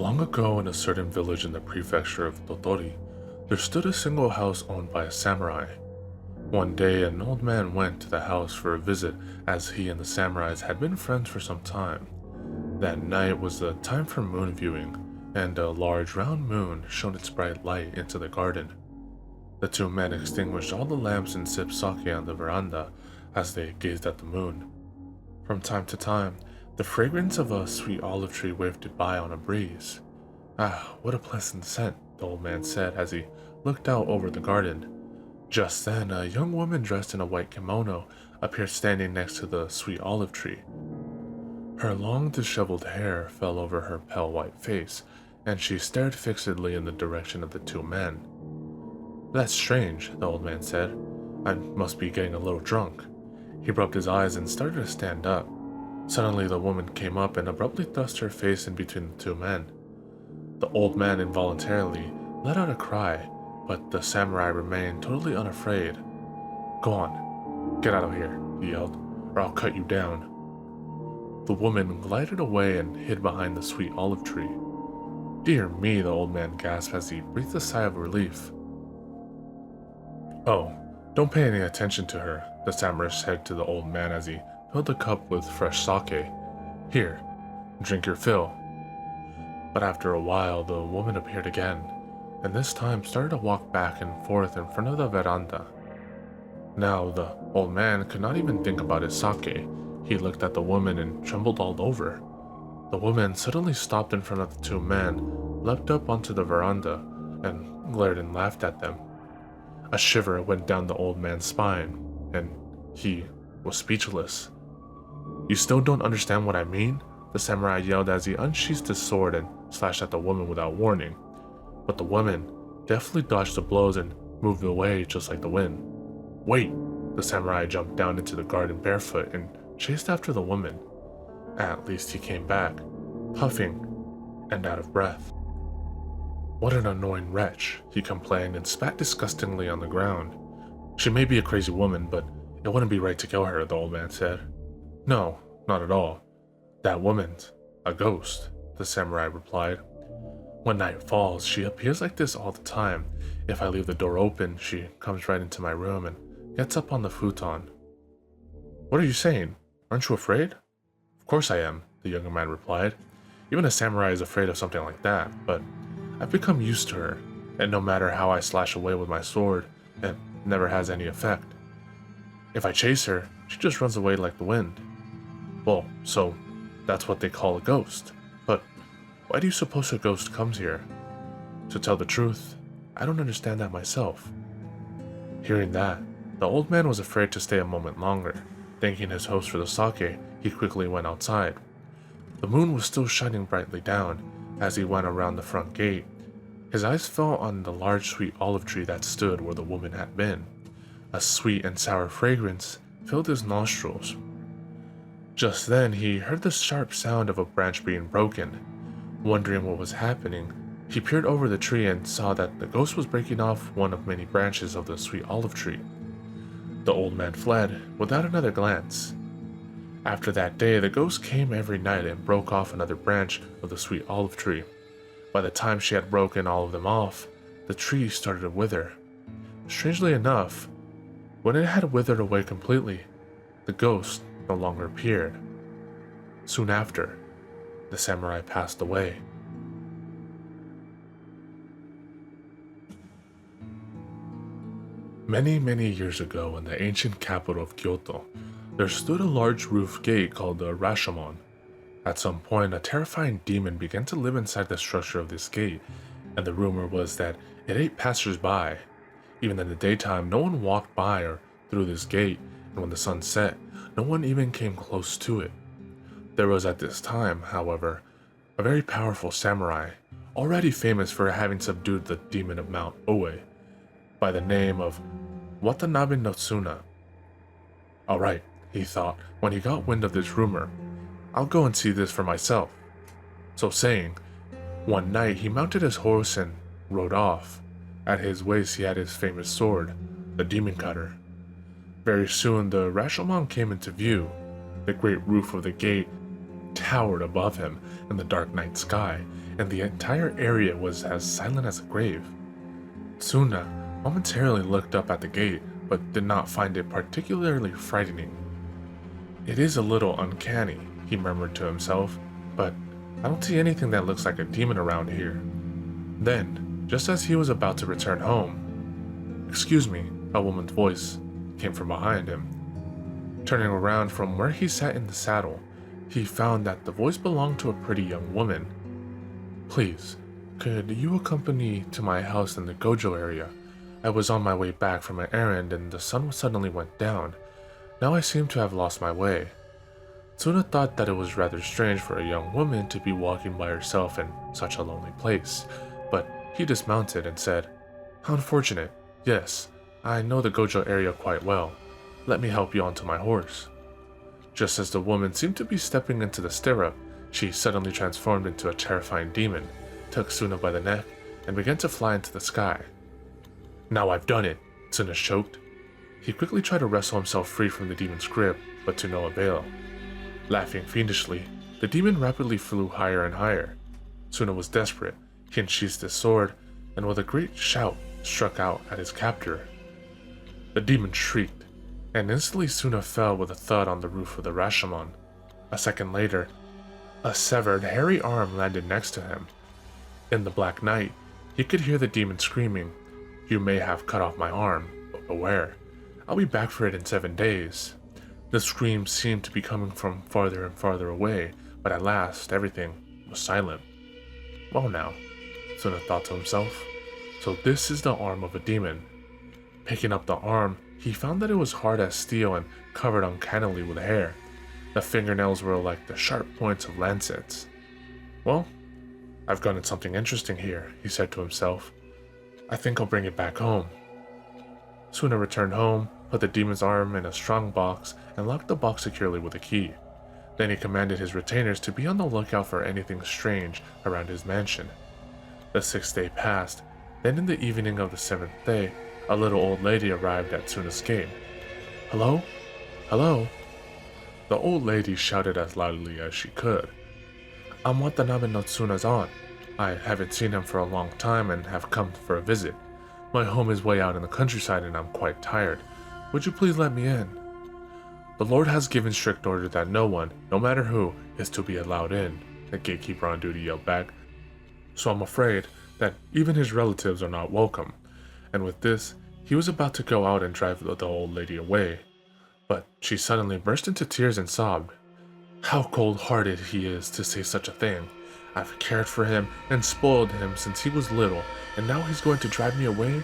Long ago, in a certain village in the prefecture of Totori, there stood a single house owned by a samurai. One day, an old man went to the house for a visit as he and the samurais had been friends for some time. That night was the time for moon viewing, and a large round moon shone its bright light into the garden. The two men extinguished all the lamps and sipped sake on the veranda as they gazed at the moon. From time to time, the fragrance of a sweet olive tree wafted by on a breeze. "Ah, what a pleasant scent," the old man said as he looked out over the garden. Just then, a young woman dressed in a white kimono appeared standing next to the sweet olive tree. Her long, disheveled hair fell over her pale white face, and she stared fixedly in the direction of the two men. "That's strange," the old man said. "I must be getting a little drunk." He rubbed his eyes and started to stand up. Suddenly, the woman came up and abruptly thrust her face in between the two men. The old man involuntarily let out a cry, but the samurai remained totally unafraid. "Go on, get out of here," he yelled, "or I'll cut you down." The woman glided away and hid behind the sweet olive tree. "Dear me," the old man gasped as he breathed a sigh of relief. "Oh, don't pay any attention to her," the samurai said to the old man as he filled the cup with fresh sake. "Here, drink your fill." But after a while, the woman appeared again, and this time started to walk back and forth in front of the veranda. Now, the old man could not even think about his sake. He looked at the woman and trembled all over. The woman suddenly stopped in front of the two men, leapt up onto the veranda, and glared and laughed at them. A shiver went down the old man's spine, and he was speechless. "You still don't understand what I mean?" the samurai yelled as he unsheathed his sword and slashed at the woman without warning. But the woman deftly dodged the blows and moved away just like the wind. "Wait!" The samurai jumped down into the garden barefoot and chased after the woman. At least he came back, puffing and out of breath. "What an annoying wretch," he complained and spat disgustingly on the ground. "She may be a crazy woman, but it wouldn't be right to kill her," the old man said. "No, not at all. That woman's a ghost," the samurai replied. "When night falls, she appears like this all the time. If I leave the door open, she comes right into my room and gets up on the futon." "What are you saying? Aren't you afraid?" "Of course I am," the younger man replied. "Even a samurai is afraid of something like that, but I've become used to her, and no matter how I slash away with my sword, it never has any effect. If I chase her, she just runs away like the wind." "Well, so that's what they call a ghost. But why do you suppose a ghost comes here?" "To tell the truth, I don't understand that myself." Hearing that, the old man was afraid to stay a moment longer. Thanking his host for the sake, he quickly went outside. The moon was still shining brightly down. As he went around the front gate, his eyes fell on the large sweet olive tree that stood where the woman had been. A sweet and sour fragrance filled his nostrils. Just then, he heard the sharp sound of a branch being broken. Wondering what was happening, he peered over the tree and saw that the ghost was breaking off one of many branches of the sweet olive tree. The old man fled without another glance. After that day, the ghost came every night and broke off another branch of the sweet olive tree. By the time she had broken all of them off, the tree started to wither. Strangely enough, when it had withered away completely, the ghost no longer appeared. Soon after, the samurai passed away. Many, many years ago, in the ancient capital of Kyoto, there stood a large roof gate called the Rashomon. At some point, a terrifying demon began to live inside the structure of this gate, and the rumor was that it ate passers-by. Even in the daytime, no one walked by or through this gate, and when the sun set, no one even came close to it. There was at this time, however, a very powerful samurai, already famous for having subdued the demon of Mount Oe, by the name of Watanabe no Tsuna. "Alright," he thought when he got wind of this rumor, "I'll go and see this for myself." So saying, one night he mounted his horse and rode off. At his waist he had his famous sword, the Demon Cutter. Very soon the Rashomon came into view. The great roof of the gate towered above him in the dark night sky, and the entire area was as silent as a grave. Tsuna momentarily looked up at the gate, but did not find it particularly frightening. "It is a little uncanny," he murmured to himself, "but I don't see anything that looks like a demon around here." Then, just as he was about to return home, "Excuse me," a woman's voice came from behind him. Turning around from where he sat in the saddle, he found that the voice belonged to a pretty young woman. "Please, could you accompany to my house in the Gojo area? I was on my way back from an errand and the sun suddenly went down. Now I seem to have lost my way." Tsuna thought that it was rather strange for a young woman to be walking by herself in such a lonely place, but he dismounted and said, "How unfortunate. Yes, I know the Gojo area quite well. Let me help you onto my horse." Just as the woman seemed to be stepping into the stirrup, she suddenly transformed into a terrifying demon, took Tsuna by the neck, and began to fly into the sky. "Now I've done it," Tsuna choked. He quickly tried to wrestle himself free from the demon's grip, but to no avail. Laughing fiendishly, the demon rapidly flew higher and higher. Tsuna was desperate. He unsheathed his sword, and with a great shout, struck out at his captor. The demon shrieked, and instantly Tsuna fell with a thud on the roof of the Rashomon. A second later, a severed, hairy arm landed next to him. In the black night, he could hear the demon screaming, "You may have cut off my arm, but beware. I'll be back for it in 7 days." The screams seemed to be coming from farther and farther away, but at last everything was silent. "Well now," Tsuna thought to himself, "so this is the arm of a demon." Picking up the arm, he found that it was hard as steel and covered uncannily with hair. The fingernails were like the sharp points of lancets. "Well, I've gotten something interesting here," he said to himself. "I think I'll bring it back home." Tsuna returned home, put the demon's arm in a strong box, and locked the box securely with a key. Then he commanded his retainers to be on the lookout for anything strange around his mansion. The 6th day passed. Then in the evening of the 7th day, a little old lady arrived at Tsuna's gate. "Hello? Hello?" The old lady shouted as loudly as she could. "I'm Watanabe no Tsuna's aunt. I haven't seen him for a long time and have come for a visit. My home is way out in the countryside and I'm quite tired. Would you please let me in?" "The Lord has given strict order that no one, no matter who, is to be allowed in," the gatekeeper on duty yelled back. "So I'm afraid that even his relatives are not welcome." And with this, he was about to go out and drive the old lady away. But she suddenly burst into tears and sobbed. "How cold-hearted he is to say such a thing. I've cared for him and spoiled him since he was little, and now he's going to drive me away?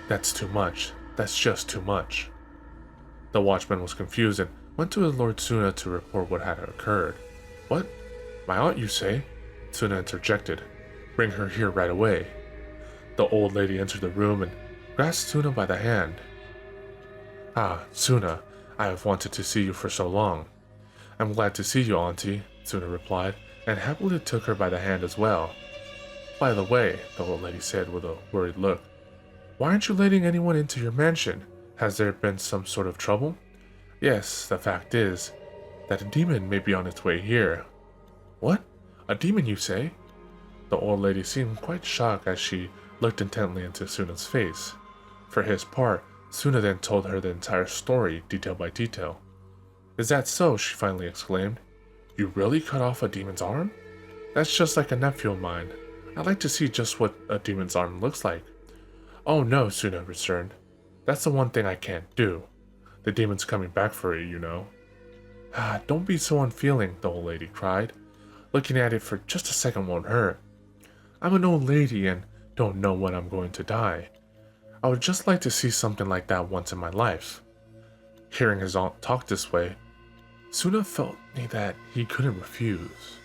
That's too much. That's just too much." The watchman was confused and went to his Lord Tsuna to report what had occurred. "What? My aunt, you say?" Tsuna interjected. "Bring her here right away." The old lady entered the room and grasped Tsuna by the hand. "Ah, Tsuna, I have wanted to see you for so long." "I'm glad to see you, Auntie," Tsuna replied, and happily took her by the hand as well. "By the way," the old lady said with a worried look, "why aren't you letting anyone into your mansion? Has there been some sort of trouble?" "Yes, the fact is that a demon may be on its way here." "What? A demon, you say?" The old lady seemed quite shocked as she looked intently into Tsuna's face. For his part, Tsuna then told her the entire story, detail by detail. "Is that so?" she finally exclaimed. "You really cut off a demon's arm? That's just like a nephew of mine. I'd like to see just what a demon's arm looks like." "Oh no," Tsuna returned. "That's the one thing I can't do. The demon's coming back for you, you know." "Ah, don't be so unfeeling," the old lady cried. "Looking at it for just a second won't hurt. I'm an old lady and don't know when I'm going to die. I would just like to see something like that once in my life." Hearing his aunt talk this way, Tsuna felt that he couldn't refuse.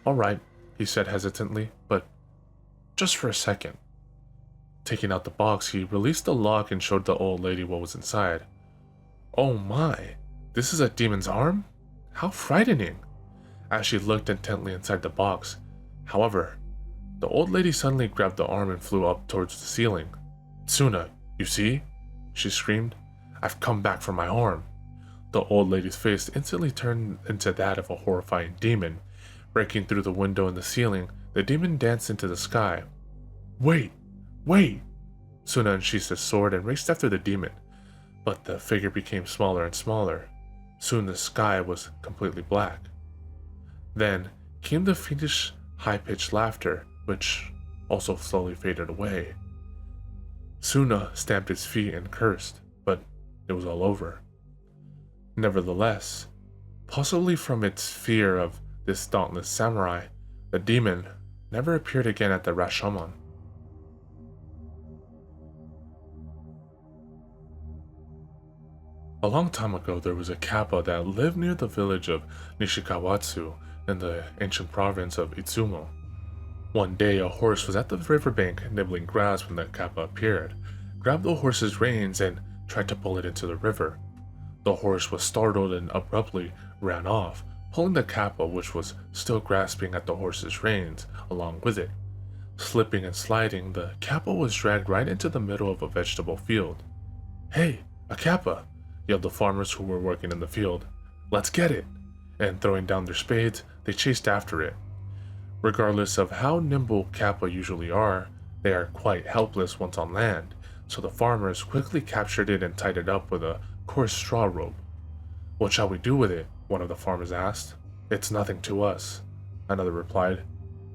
"All right," he said hesitantly, "but just for a second." Taking out the box, he released the lock and showed the old lady what was inside. "Oh my, this is a demon's arm? How frightening!" As she looked intently inside the box, however, the old lady suddenly grabbed the arm and flew up towards the ceiling. "Tsuna, you see?" she screamed. "I've come back for my arm." The old lady's face instantly turned into that of a horrifying demon. Breaking through the window in the ceiling, the demon danced into the sky. Wait! Wait! Suna unsheathed his sword and raced after the demon, but the figure became smaller and smaller. Soon the sky was completely black. Then came the fiendish, high-pitched laughter, which also slowly faded away. Suna stamped his feet and cursed, but it was all over. Nevertheless, possibly from its fear of this dauntless samurai, the demon never appeared again at the Rashomon. A long time ago, there was a kappa that lived near the village of Nishikawatsu in the ancient province of Itsumo. One day, a horse was at the riverbank nibbling grass when the kappa appeared, grabbed the horse's reins, and tried to pull it into the river. The horse was startled and abruptly ran off, pulling the kappa, which was still grasping at the horse's reins, along with it. Slipping and sliding, the kappa was dragged right into the middle of a vegetable field. "Hey, a kappa!" yelled the farmers who were working in the field. "Let's get it!" And throwing down their spades, they chased after it. Regardless of how nimble kappa usually are, they are quite helpless once on land, so the farmers quickly captured it and tied it up with a coarse straw rope. "What shall we do with it?" one of the farmers asked. "It's nothing to us," another replied.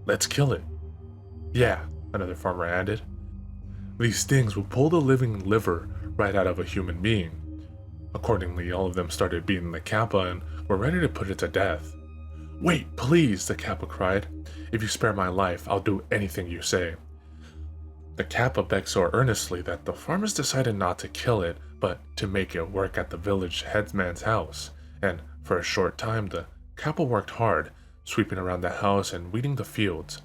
"Let's kill it." "Yeah," another farmer added. "These things will pull the living liver right out of a human being." Accordingly, all of them started beating the kappa and were ready to put it to death. "Wait, please," the kappa cried. "If you spare my life, I'll do anything you say." The kappa begged so earnestly that the farmers decided not to kill it, but to make it work at the village headman's house, and for a short time the kappa worked hard, sweeping around the house and weeding the fields.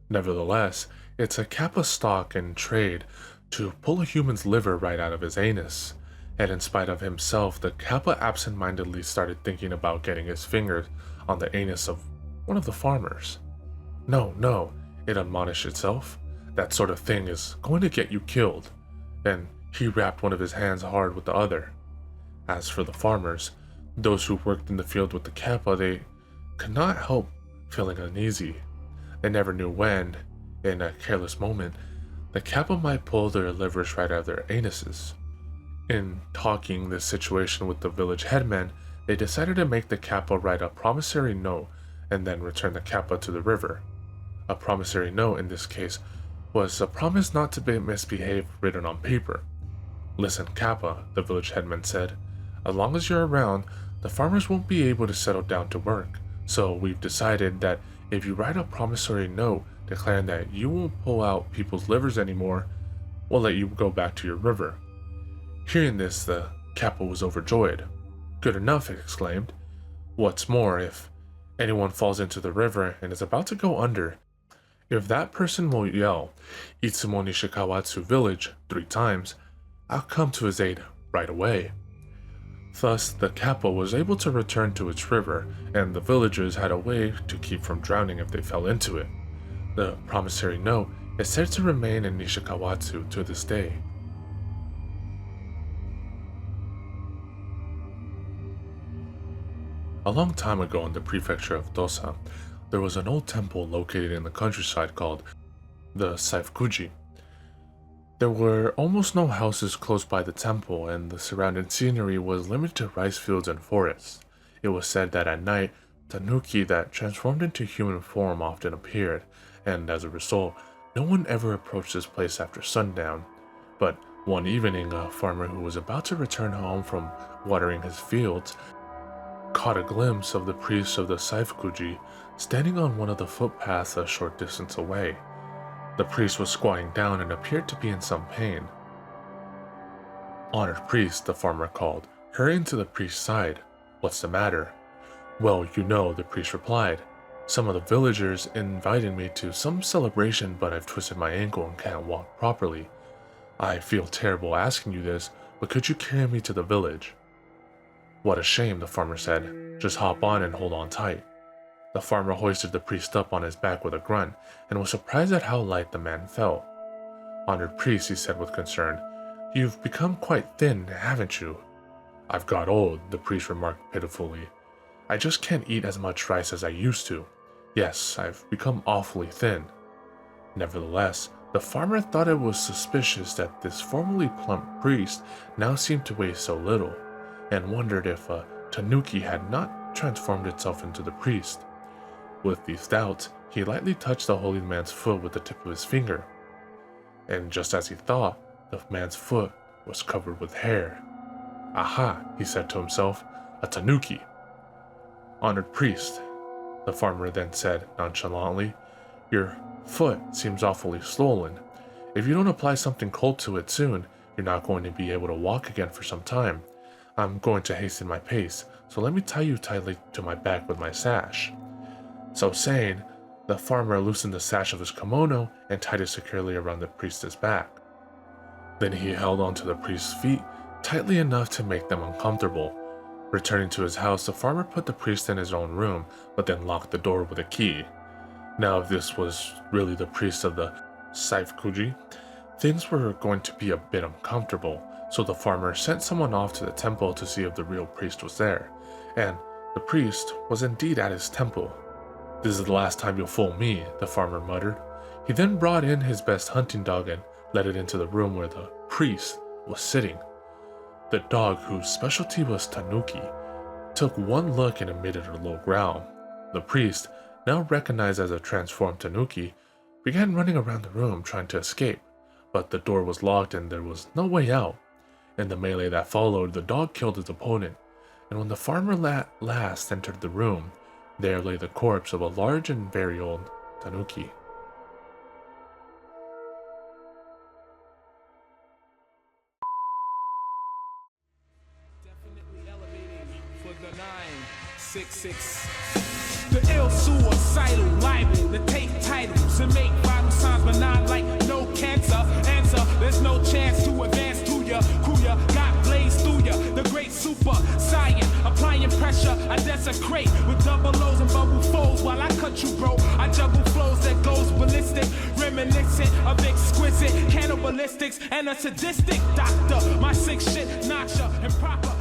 Nevertheless, it's a kappa stock and trade to pull a human's liver right out of his anus. And in spite of himself, the kappa absent-mindedly started thinking about getting his fingers on the anus of one of the farmers. No, it admonished itself. That sort of thing is going to get you killed. And he wrapped one of his hands hard with the other. As for the farmers, those who worked in the field with the kappa, they could not help feeling uneasy. They never knew when, in a careless moment, the kappa might pull their livers right out of their anuses. In talking this situation with the village headman, they decided to make the kappa write a promissory note and then return the kappa to the river. A promissory note in this case was a promise not to misbehave written on paper. "Listen, kappa," the village headman said, "as long as you're around, the farmers won't be able to settle down to work, so we've decided that if you write a promissory note declaring that you won't pull out people's livers anymore, we'll let you go back to your river." Hearing this, the kappa was overjoyed. "Good enough," it exclaimed. "What's more, if anyone falls into the river and is about to go under, if that person will yell, 'Itsumo Nishikawatsu Village' 3 times, I'll come to his aid right away." Thus, the kappa was able to return to its river, and the villagers had a way to keep from drowning if they fell into it. The promissory note is said to remain in Nishikawatsu to this day. A long time ago in the prefecture of Tosa, there was an old temple located in the countryside called the Saifukuji. There were almost no houses close by the temple, and the surrounding scenery was limited to rice fields and forests. It was said that at night, tanuki that transformed into human form often appeared, and as a result, no one ever approached this place after sundown. But one evening, a farmer who was about to return home from watering his fields caught a glimpse of the priest of the Saifukuji standing on one of the footpaths a short distance away. The priest was squatting down and appeared to be in some pain. "Honored priest," the farmer called, hurrying to the priest's side. "What's the matter?" "Well, the priest replied. "Some of the villagers invited me to some celebration, but I've twisted my ankle and can't walk properly. I feel terrible asking you this, but could you carry me to the village?" "What a shame," the farmer said. "Just hop on and hold on tight." The farmer hoisted the priest up on his back with a grunt, and was surprised at how light the man felt. "Honored priest," he said with concern, "you've become quite thin, haven't you?" "I've got old," the priest remarked pitifully. "I just can't eat as much rice as I used to." Yes, I've become awfully thin. Nevertheless, the farmer thought it was suspicious that this formerly plump priest now seemed to weigh so little, and wondered if a tanuki had not transformed itself into the priest. With these doubts, he lightly touched the holy man's foot with the tip of his finger, and just as he thought, the man's foot was covered with hair. Aha, he said to himself, a tanuki. Honored priest, the farmer then said nonchalantly, your foot seems awfully swollen. If you don't apply something cold to it soon, you're not going to be able to walk again for some time. I'm going to hasten my pace, so let me tie you tightly to my back with my sash. So saying, the farmer loosened the sash of his kimono and tied it securely around the priest's back. Then he held onto the priest's feet tightly enough to make them uncomfortable. Returning to his house, the farmer put the priest in his own room, but then locked the door with a key. Now, if this was really the priest of the Saifkuji, things were going to be a bit uncomfortable, so the farmer sent someone off to the temple to see if the real priest was there, and the priest was indeed at his temple. This is the last time you'll fool me, the farmer muttered. He then brought in his best hunting dog and led it into the room where the priest was sitting. The dog, whose specialty was tanuki, took one look and emitted a low growl. The priest, now recognized as a transformed tanuki, began running around the room trying to escape, but the door was locked and there was no way out. In the melee that followed, the dog killed his opponent, and when the farmer last entered the room, there lay the corpse of a large and very old tanuki. Definitely elevating for the 966. The ill suicidal liable to take titles and make vital signs, but not like no cancer. Answer, there's no chance to advance to ya. Kuya got blazed through ya. The great super science, applying pressure, I desecrate with double O's and bubble foes while I cut you, bro. I juggle flows that goes ballistic, reminiscent of exquisite cannibalistics and a sadistic doctor. My sick shit, notcha, improper.